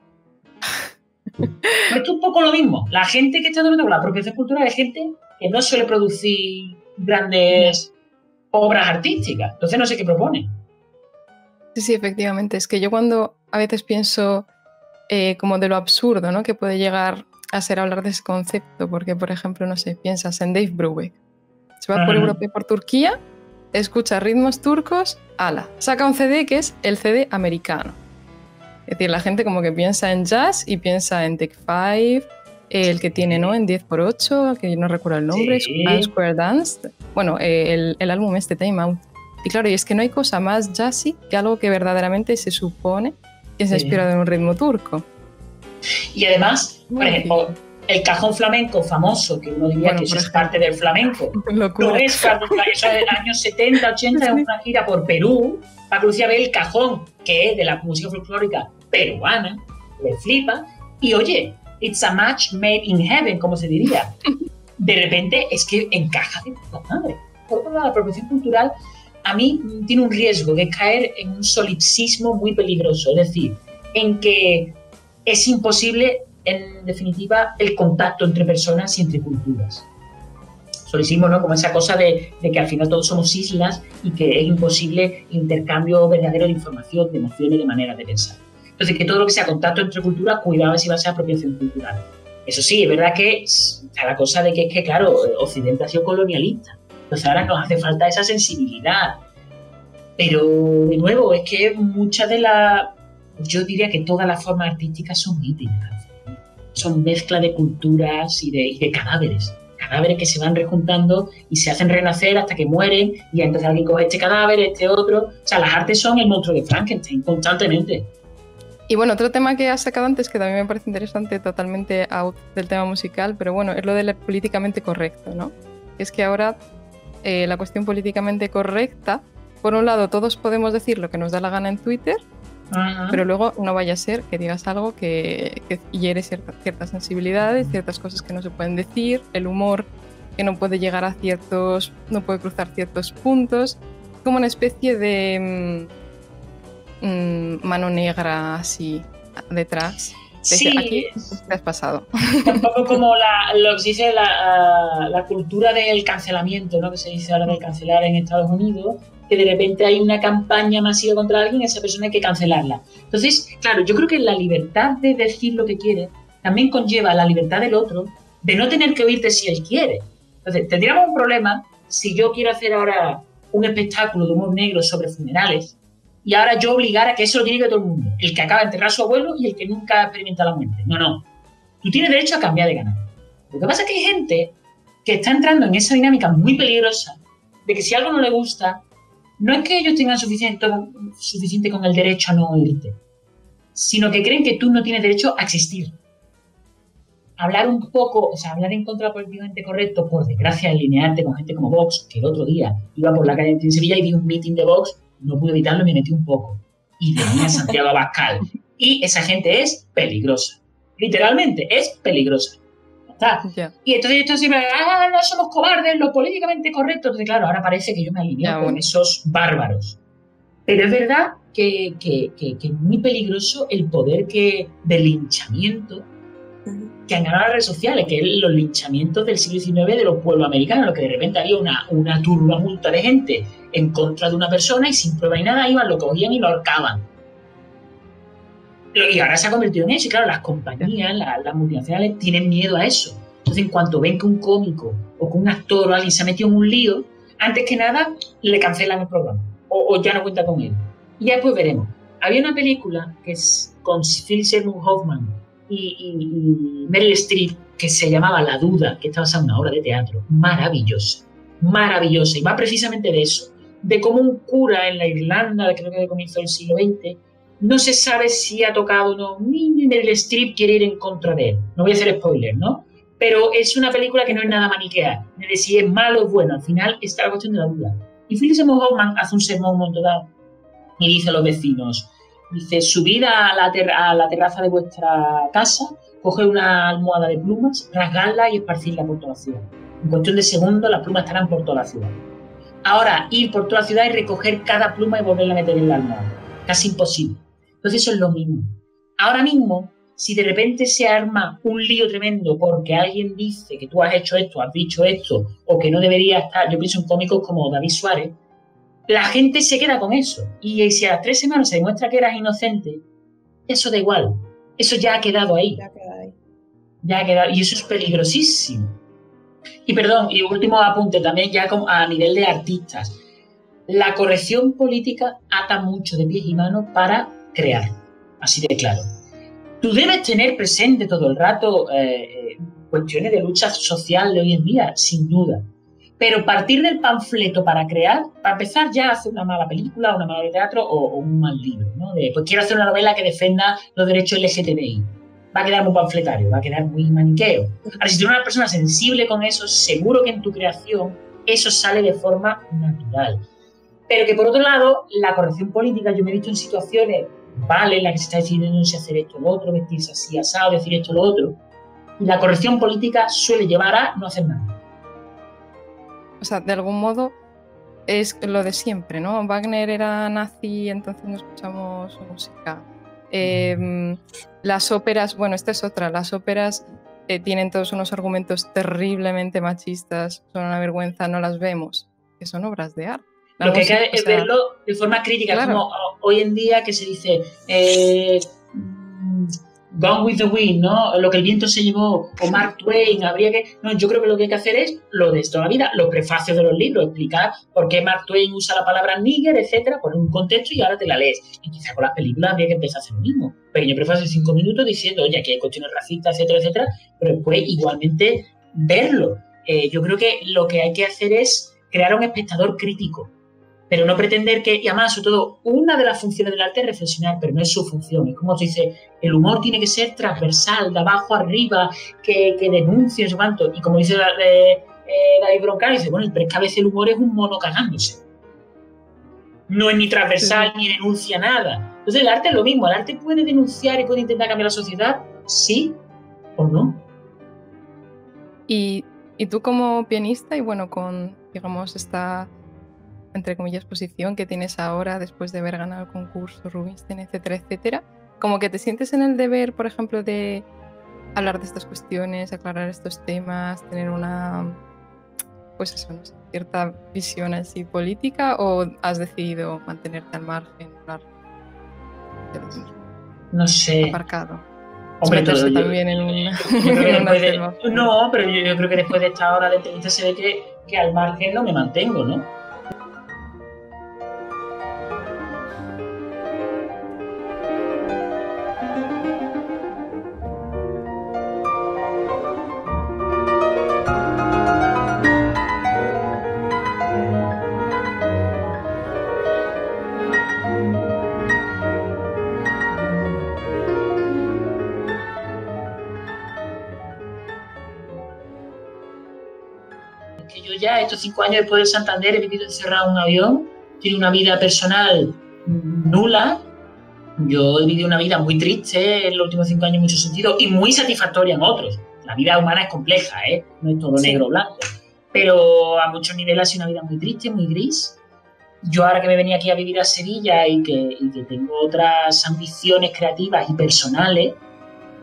Pero es un poco lo mismo. La gente que está durando con la apropiación cultural es gente que no suele producir grandes obras artísticas. Entonces no sé qué propone. Sí, efectivamente. Es que yo cuando a veces pienso como de lo absurdo, ¿no?, que puede llegar a ser hablar de ese concepto, porque, por ejemplo, no sé, piensas en Dave Brubeck. Se va por Europa y por Turquía, escucha ritmos turcos, ala, saca un CD que es el CD americano. Es decir, la gente como que piensa en jazz y piensa en Take 5, el que tiene, ¿no?, en 10×8, que no recuerdo el nombre, Sí. Square Dance, bueno, el álbum Time Out. Y claro, y es que no hay cosa más jazzy que algo que verdaderamente se supone que se ha inspirado en un ritmo turco. Y además, por ejemplo, el cajón flamenco famoso, que uno diría que eso es parte del flamenco, Locura. no es parte del flamenco, eso es de los años 70, 80, es una gira por Perú, para que Lucía ve el cajón, que es de la música folclórica peruana, le flipa, y oye, it's a match made in heaven, como se diría. De repente es que encaja de puta madre. Por otro lado, la apropiación cultural a mí tiene un riesgo de caer en un solipsismo muy peligroso, es decir, en que es imposible, en definitiva, el contacto entre personas y entre culturas. Solipsismo, ¿no?, como esa cosa de que al final todos somos islas y que es imposible intercambio verdadero de información, de emociones, de maneras de pensar. Entonces, que todo lo que sea contacto entre culturas, cuidado si va a ser apropiación cultural. Eso sí, es verdad que está la cosa de que es que, claro, Occidente ha sido colonialista. Entonces ahora nos hace falta esa sensibilidad. Pero, de nuevo, es que muchas de las... Yo diría que todas las formas artísticas son míticas. Son mezcla de culturas y de cadáveres. Cadáveres que se van rejuntando y se hacen renacer hasta que mueren, y entonces alguien coge este cadáver, este otro. O sea, las artes son el monstruo de Frankenstein, constantemente. Y bueno, otro tema que has sacado antes, que también me parece interesante, totalmente out del tema musical, pero bueno, es lo de políticamente correcto, ¿no? Es que ahora la cuestión políticamente correcta, por un lado, todos podemos decir lo que nos da la gana en Twitter, pero luego no vaya a ser que digas algo que hiere ciertas sensibilidades, ciertas cosas que no se pueden decir, el humor que no puede llegar a ciertos, no puede cruzar ciertos puntos, como una especie de mano negra así detrás. Sí, aquí te has pasado. Un poco como lo que se dice la cultura del cancelamiento, ¿no?, que se dice ahora de cancelar en Estados Unidos, que de repente hay una campaña masiva contra alguien, esa persona hay que cancelarla. Entonces, claro, yo creo que la libertad de decir lo que quiere también conlleva la libertad del otro de no tener que oírte si él quiere. Entonces, tendríamos un problema si yo quiero hacer ahora un espectáculo de humor negro sobre funerales y ahora yo obligar a que eso lo tiene que todo el mundo, el que acaba de enterrar a su abuelo y el que nunca experimenta la muerte. No. Tú tienes derecho a cambiar de canal. Lo que pasa es que hay gente que está entrando en esa dinámica muy peligrosa de que si algo no le gusta, no es que ellos tengan suficiente con el derecho a no oírte, sino que creen que tú no tienes derecho a existir. Hablar un poco, o sea, hablar en contra del políticamente correcto, por desgracia, alinearte con gente como Vox, que el otro día iba por la calle en Sevilla y vi un meeting de Vox, no pude evitarlo y me metí un poco. Y venía Santiago Abascal. Y esa gente es peligrosa. Literalmente, es peligrosa. ¿Está? Yeah. Y entonces esto siempre, no somos cobardes, lo políticamente correcto. Entonces, claro, ahora parece que yo me alineo con esos bárbaros. Pero es verdad que es muy peligroso el poder de linchamiento que han ganado las redes sociales, que es los linchamientos del siglo XIX de los pueblos americanos, que de repente había una turbamulta de gente en contra de una persona y sin prueba ni nada iban, lo cogían y lo ahorcaban. Y ahora se ha convertido en eso, y claro, las compañías, las multinacionales tienen miedo a eso. Entonces, en cuanto ven que un cómico o que un actor o alguien se ha metido en un lío, antes que nada le cancelan el programa o ya no cuenta con él. Y ya después veremos. Había una película que es con Philip Seymour Hoffman y Meryl Streep, que se llamaba La Duda, que está basada en una obra de teatro maravillosa, y va precisamente de eso, de cómo un cura en la Irlanda, creo que de comienzo del siglo XX, no se sabe si ha tocado o no, ni Meryl Streep quiere ir en contra de él. No voy a hacer spoiler, ¿no? Pero es una película que no es nada maniquea, de si es malo o bueno, al final está la cuestión de la duda. Y Philip Seymour Hoffman hace un sermón un momento dado y dice a los vecinos, dice, subid a la terraza de vuestra casa, coger una almohada de plumas, rasgarla y esparcirla por toda la ciudad. En cuestión de segundos las plumas estarán por toda la ciudad. Ahora, ir por toda la ciudad y recoger cada pluma y volverla a meter en la almohada. Casi imposible. Entonces eso es lo mismo. Ahora mismo, si de repente se arma un lío tremendo porque alguien dice que tú has hecho esto, has dicho esto, o que no debería estar, yo pienso en cómicos como David Suárez, la gente se queda con eso. Y si a las 3 semanas se demuestra que eras inocente, eso da igual. Eso ya ha quedado ahí. Ya ha quedado. Y eso es peligrosísimo. Y perdón, y último apunte también ya a nivel de artistas. La corrección política ata mucho de pies y manos para crear. Así de claro. Tú debes tener presente todo el rato cuestiones de lucha social de hoy en día, sin duda. Pero partir del panfleto para crear, para empezar ya hace una mala película, una mala obra de teatro o un mal libro, ¿no? Pues quiero hacer una novela que defenda los derechos LGTBI. Va a quedar muy panfletario, va a quedar muy maniqueo. Ahora, si tú eres una persona sensible con eso, seguro que en tu creación eso sale de forma natural. Pero que por otro lado, la corrección política, yo me he visto en situaciones, vale, en las que se está decidiendo si hacer esto o lo otro, vestirse así, asado, decir esto o lo otro, y la corrección política suele llevar a no hacer nada. O sea, de algún modo es lo de siempre, ¿no? Wagner era nazi, entonces no escuchamos su música. Las óperas, bueno, esta es otra, las óperas tienen todos unos argumentos terriblemente machistas, son una vergüenza, no las vemos, que son obras de arte. Lo que hay que es verlo de forma crítica, claro. Como hoy en día que se dice Gone with the Wind, ¿no? Lo que el viento se llevó, o Mark Twain, habría que... No, yo creo que lo que hay que hacer es lo de toda la vida, los prefacios de los libros, explicar por qué Mark Twain usa la palabra nigger, etcétera, poner un contexto y ahora te la lees. Y quizás con las películas habría que empezar a hacer lo mismo. Pequeño prefacio de 5 minutos diciendo, oye, aquí hay cuestiones racistas, etcétera, etcétera, pero después igualmente verlo. Yo creo que lo que hay que hacer es crear un espectador crítico, pero no pretender que, y además, sobre todo, una de las funciones del arte es reflexionar, pero no es su función. Es como se dice, el humor tiene que ser transversal, de abajo arriba, que denuncie, no sé cuánto. Y como dice David Broncano, dice, bueno, pero es que a veces el humor es un mono cagándose. No es ni transversal, ni denuncia nada. Entonces el arte es lo mismo, el arte puede denunciar y puede intentar cambiar la sociedad, sí o no. Y tú como pianista, y bueno, con, digamos, esta... entre comillas, posición que tienes ahora después de haber ganado el concurso Rubinstein, etcétera, etcétera, como que te sientes en el deber, por ejemplo, de hablar de estas cuestiones, aclarar estos temas, tener una, pues eso, no sé, cierta visión así política, o has decidido mantenerte al margen, hablar no sé, aparcado? Hombre, todo también en una no, pero yo creo que después de esta hora de entrevista se ve que al margen no me mantengo, ¿no? Ya estos 5 años después del Santander he vivido encerrado en un avión, tiene una vida personal nula. Yo he vivido una vida muy triste en los últimos 5 años en muchos sentidos y muy satisfactoria en otros. La vida humana es compleja, no es todo negro o blanco, pero a muchos niveles ha sido una vida muy triste, muy gris. Yo ahora que me venía aquí a vivir a Sevilla y que tengo otras ambiciones creativas y personales,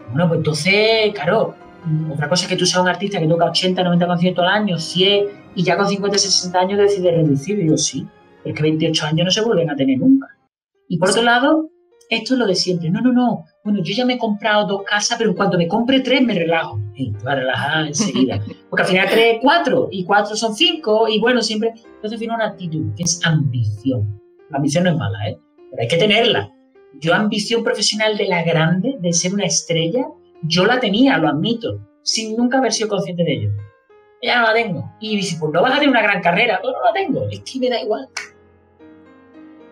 bueno, pues entonces, claro, otra cosa es que tú seas un artista que toca 80, 90 conciertos al año, 100, y ya con 50, 60 años decides reducir. Y digo, sí, pero es que 28 años no se vuelven a tener nunca. Y por otro lado, esto es lo de siempre. No. Bueno, yo ya me he comprado 2 casas, pero en cuanto me compre 3 me relajo. Y te vas a relajar enseguida. Porque al final 3 es 4, y 4 son 5, y bueno, siempre... Entonces, al final, una actitud que es ambición. La ambición no es mala, pero hay que tenerla. Yo ambición profesional de la grande, de ser una estrella, yo la tenía, lo admito, sin nunca haber sido consciente de ello. Ya no la tengo. Y dice, pues no vas a tener una gran carrera, pues no la tengo, es que me da igual.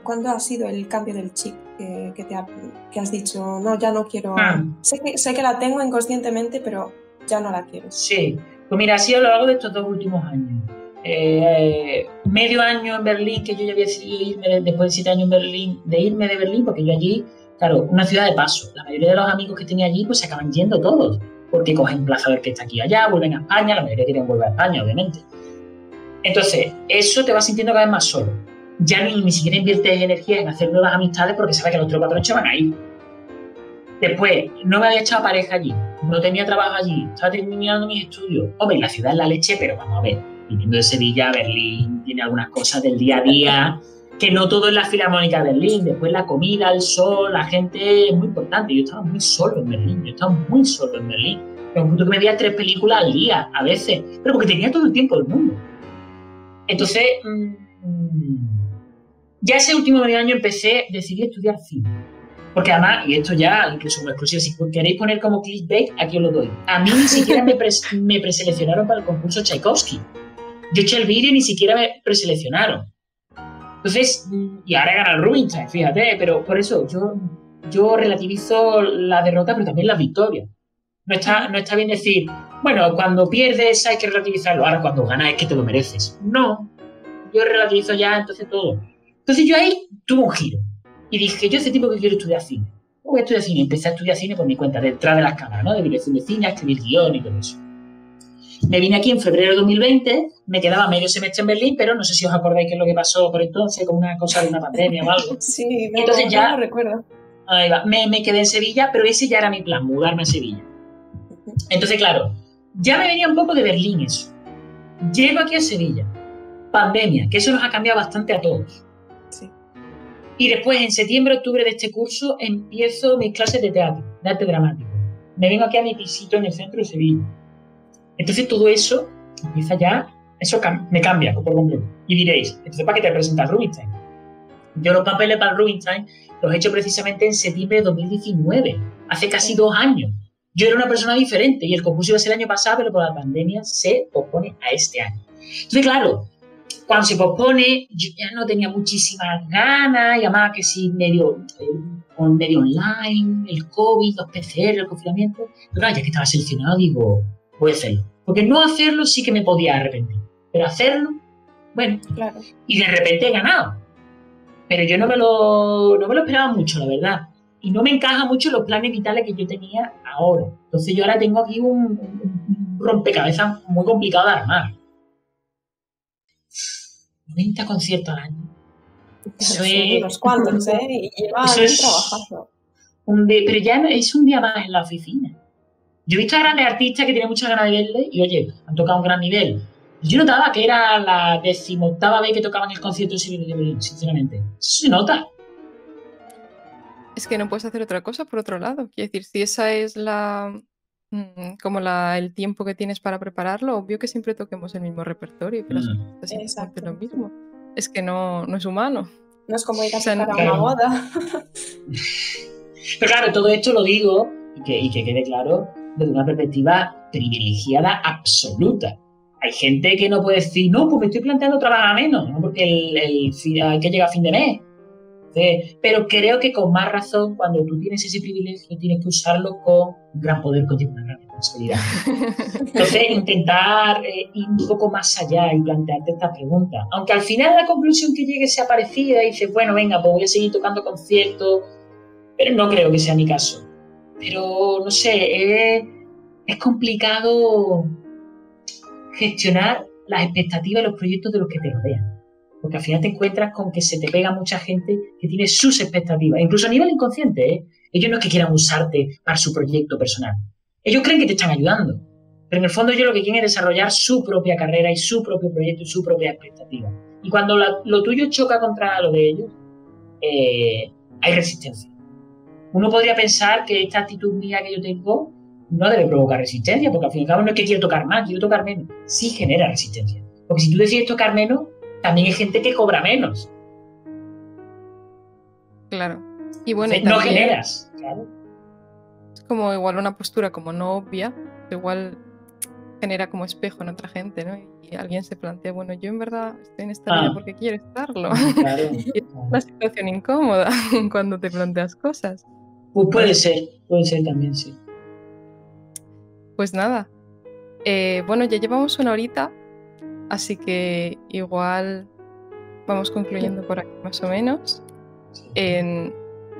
¿Cuándo ha sido el cambio del chip que has dicho, no, ya no quiero? Sé que la tengo inconscientemente, pero ya no la quieres. Sí, pues mira, así a lo largo de estos 2 últimos años. Medio año en Berlín, que yo ya había decidido irme después de 7 años irme de Berlín, porque yo allí, claro, una ciudad de paso. La mayoría de los amigos que tenía allí pues se acaban yendo todos, porque cogen plaza a ver que está aquí y allá, vuelven a España, la mayoría quieren volver a España, obviamente. Entonces, eso te va sintiendo cada vez más solo. Ya ni siquiera inviertes energía en hacer nuevas amistades porque sabes que los 3 o 4 noches van a ir. Después, no me había echado pareja allí, no tenía trabajo allí, estaba terminando mis estudios. Hombre, la ciudad es la leche, pero vamos a ver, viniendo de Sevilla, Berlín, tiene algunas cosas del día a día, que no todo es la Filarmónica de Berlín. Después la comida, el sol, la gente es muy importante. Yo estaba muy solo en Berlín, a un punto que me veía 3 películas al día, a veces, pero porque tenía todo el tiempo del mundo. Entonces, ya ese último medio año decidí estudiar cine. Porque además, y esto ya, incluso como exclusivo, si queréis poner como clickbait, aquí os lo doy. A mí ni siquiera me preseleccionaron para el concurso Tchaikovsky. Yo eché el vídeo y ni siquiera me preseleccionaron. Entonces, y ahora gana el Rubinstein, fíjate, pero por eso yo relativizo la derrota, pero también las victorias. No está bien decir, bueno, cuando pierdes hay que relativizarlo, ahora cuando ganas es que te lo mereces. No, yo relativizo ya entonces todo. Entonces yo ahí tuve un giro. Y dije, yo ese tipo que quiero estudiar cine. Voy a estudiar cine. Empecé a estudiar cine por mi cuenta, detrás de las cámaras, ¿no? De dirección de cine, a escribir guión y todo eso. Me vine aquí en febrero de 2020, me quedaba medio semestre en Berlín, pero no sé si os acordáis qué es lo que pasó por entonces, como una cosa de una pandemia o algo. Sí, entonces ya lo recuerdo. Ahí va, me quedé en Sevilla, pero ese ya era mi plan, mudarme a Sevilla. Entonces, claro, ya me venía un poco de Berlín eso. Llego aquí a Sevilla, pandemia, que eso nos ha cambiado bastante a todos. Y después, en septiembre, octubre de este curso, empiezo mis clases de teatro, de arte dramático. Me vengo aquí a mi pisito en el centro de Sevilla. Entonces, todo eso empieza ya, eso me cambia por completo. Y diréis, entonces, ¿para qué te presentas Rubinstein? Yo los papeles para el Rubinstein los he hecho precisamente en septiembre de 2019, hace casi 2 años. Yo era una persona diferente y el concurso iba a ser el año pasado, pero por la pandemia se pospone a este año. Entonces, claro, cuando se pospone, yo ya no tenía muchísimas ganas, y además que sí, medio online, el COVID, los PCR, el confinamiento. Pero claro, ya que estaba seleccionado, digo, voy a hacerlo. Porque no hacerlo sí que me podía arrepentir, pero hacerlo, bueno, claro. Y de repente he ganado. Pero yo no me lo esperaba mucho, la verdad. Y no me encaja mucho los planes vitales que yo tenía ahora. Entonces yo ahora tengo aquí un rompecabezas muy complicado de armar. 90 conciertos al año. Eso es unos cuantos, ¿eh? Y lleva trabajando. Pero ya es un día más en la oficina. Yo he visto a grandes artistas que tienen muchas ganas de verle y, oye, han tocado un gran nivel. Yo notaba que era la 18ª vez que tocaban el concierto de Berlín, sinceramente. Eso se nota. Es que no puedes hacer otra cosa por otro lado. Quiero decir, si esa es el tiempo que tienes para prepararlo, obvio que siempre toquemos el mismo repertorio, que es lo mismo. Es que no es humano. No es como ir a tocar a una boda. Pero claro, todo esto lo digo y que quede claro desde una perspectiva privilegiada absoluta. Hay gente que no puede decir, no, pues me estoy planteando trabajar menos, ¿no? Porque hay que llegar a fin de mes. Pero creo que con más razón, cuando tú tienes ese privilegio, tienes que usarlo con un gran poder, con una gran responsabilidad. Entonces, intentar ir un poco más allá y plantearte estas preguntas. Aunque al final la conclusión que llegue sea parecida y dices, bueno, venga, pues voy a seguir tocando conciertos, pero no creo que sea mi caso. Pero, no sé, es complicado gestionar las expectativas y los proyectos de los que te rodean. Porque al final te encuentras con que se te pega mucha gente que tiene sus expectativas, incluso a nivel inconsciente, ¿eh? Ellos no es que quieran usarte para su proyecto personal. Ellos creen que te están ayudando. Pero en el fondo ellos lo que quieren es desarrollar su propia carrera y su propio proyecto y su propia expectativa. Y cuando lo tuyo choca contra lo de ellos, hay resistencia. Uno podría pensar que esta actitud mía que yo tengo no debe provocar resistencia, porque al fin y al cabo no es que quiero tocar más, quiero tocar menos. Sí genera resistencia. Porque si tú decides tocar menos, también hay gente que cobra menos. Claro. Y bueno, no generas, claro. Es como igual una postura como no obvia, igual genera como espejo en otra gente, ¿no? Y alguien se plantea, bueno, yo en verdad estoy en esta vida porque quiero estarlo. Claro, y es una situación incómoda cuando te planteas cosas. Pues puede ser también, sí. Pues nada, bueno, ya llevamos 1 horita, así que igual vamos concluyendo por aquí más o menos.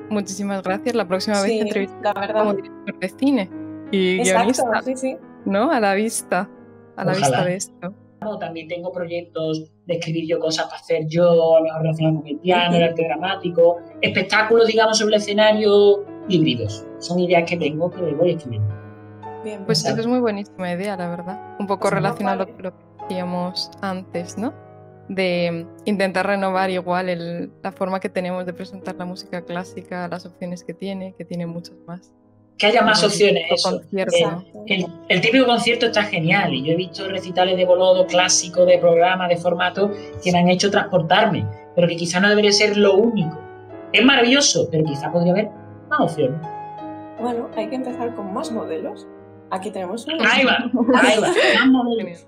Muchísimas gracias. La próxima vez te entrevistamos como director de cine y guionista, sí. ¿no? A la vista de esto. También tengo proyectos de escribir yo cosas para hacer yo, a lo mejor relacionadas con el piano, el arte dramático, espectáculos, digamos, sobre el escenario híbridos. Son ideas que tengo que voy escribiendo. Bien, pues eso es muy buenísima idea, la verdad. Un poco relacionado con lo que decíamos antes, ¿no? De intentar renovar igual la forma que tenemos de presentar la música clásica, las opciones que tiene muchas más. Que haya más opciones, eso. El típico concierto está genial y yo he visto recitales de bolodo clásico, de programa, de formato que me han hecho transportarme, pero que quizá no debería ser lo único. Es maravilloso, pero quizá podría haber más opciones. Bueno, hay que empezar con más modelos. Aquí tenemos uno. Ahí va. Más modelos.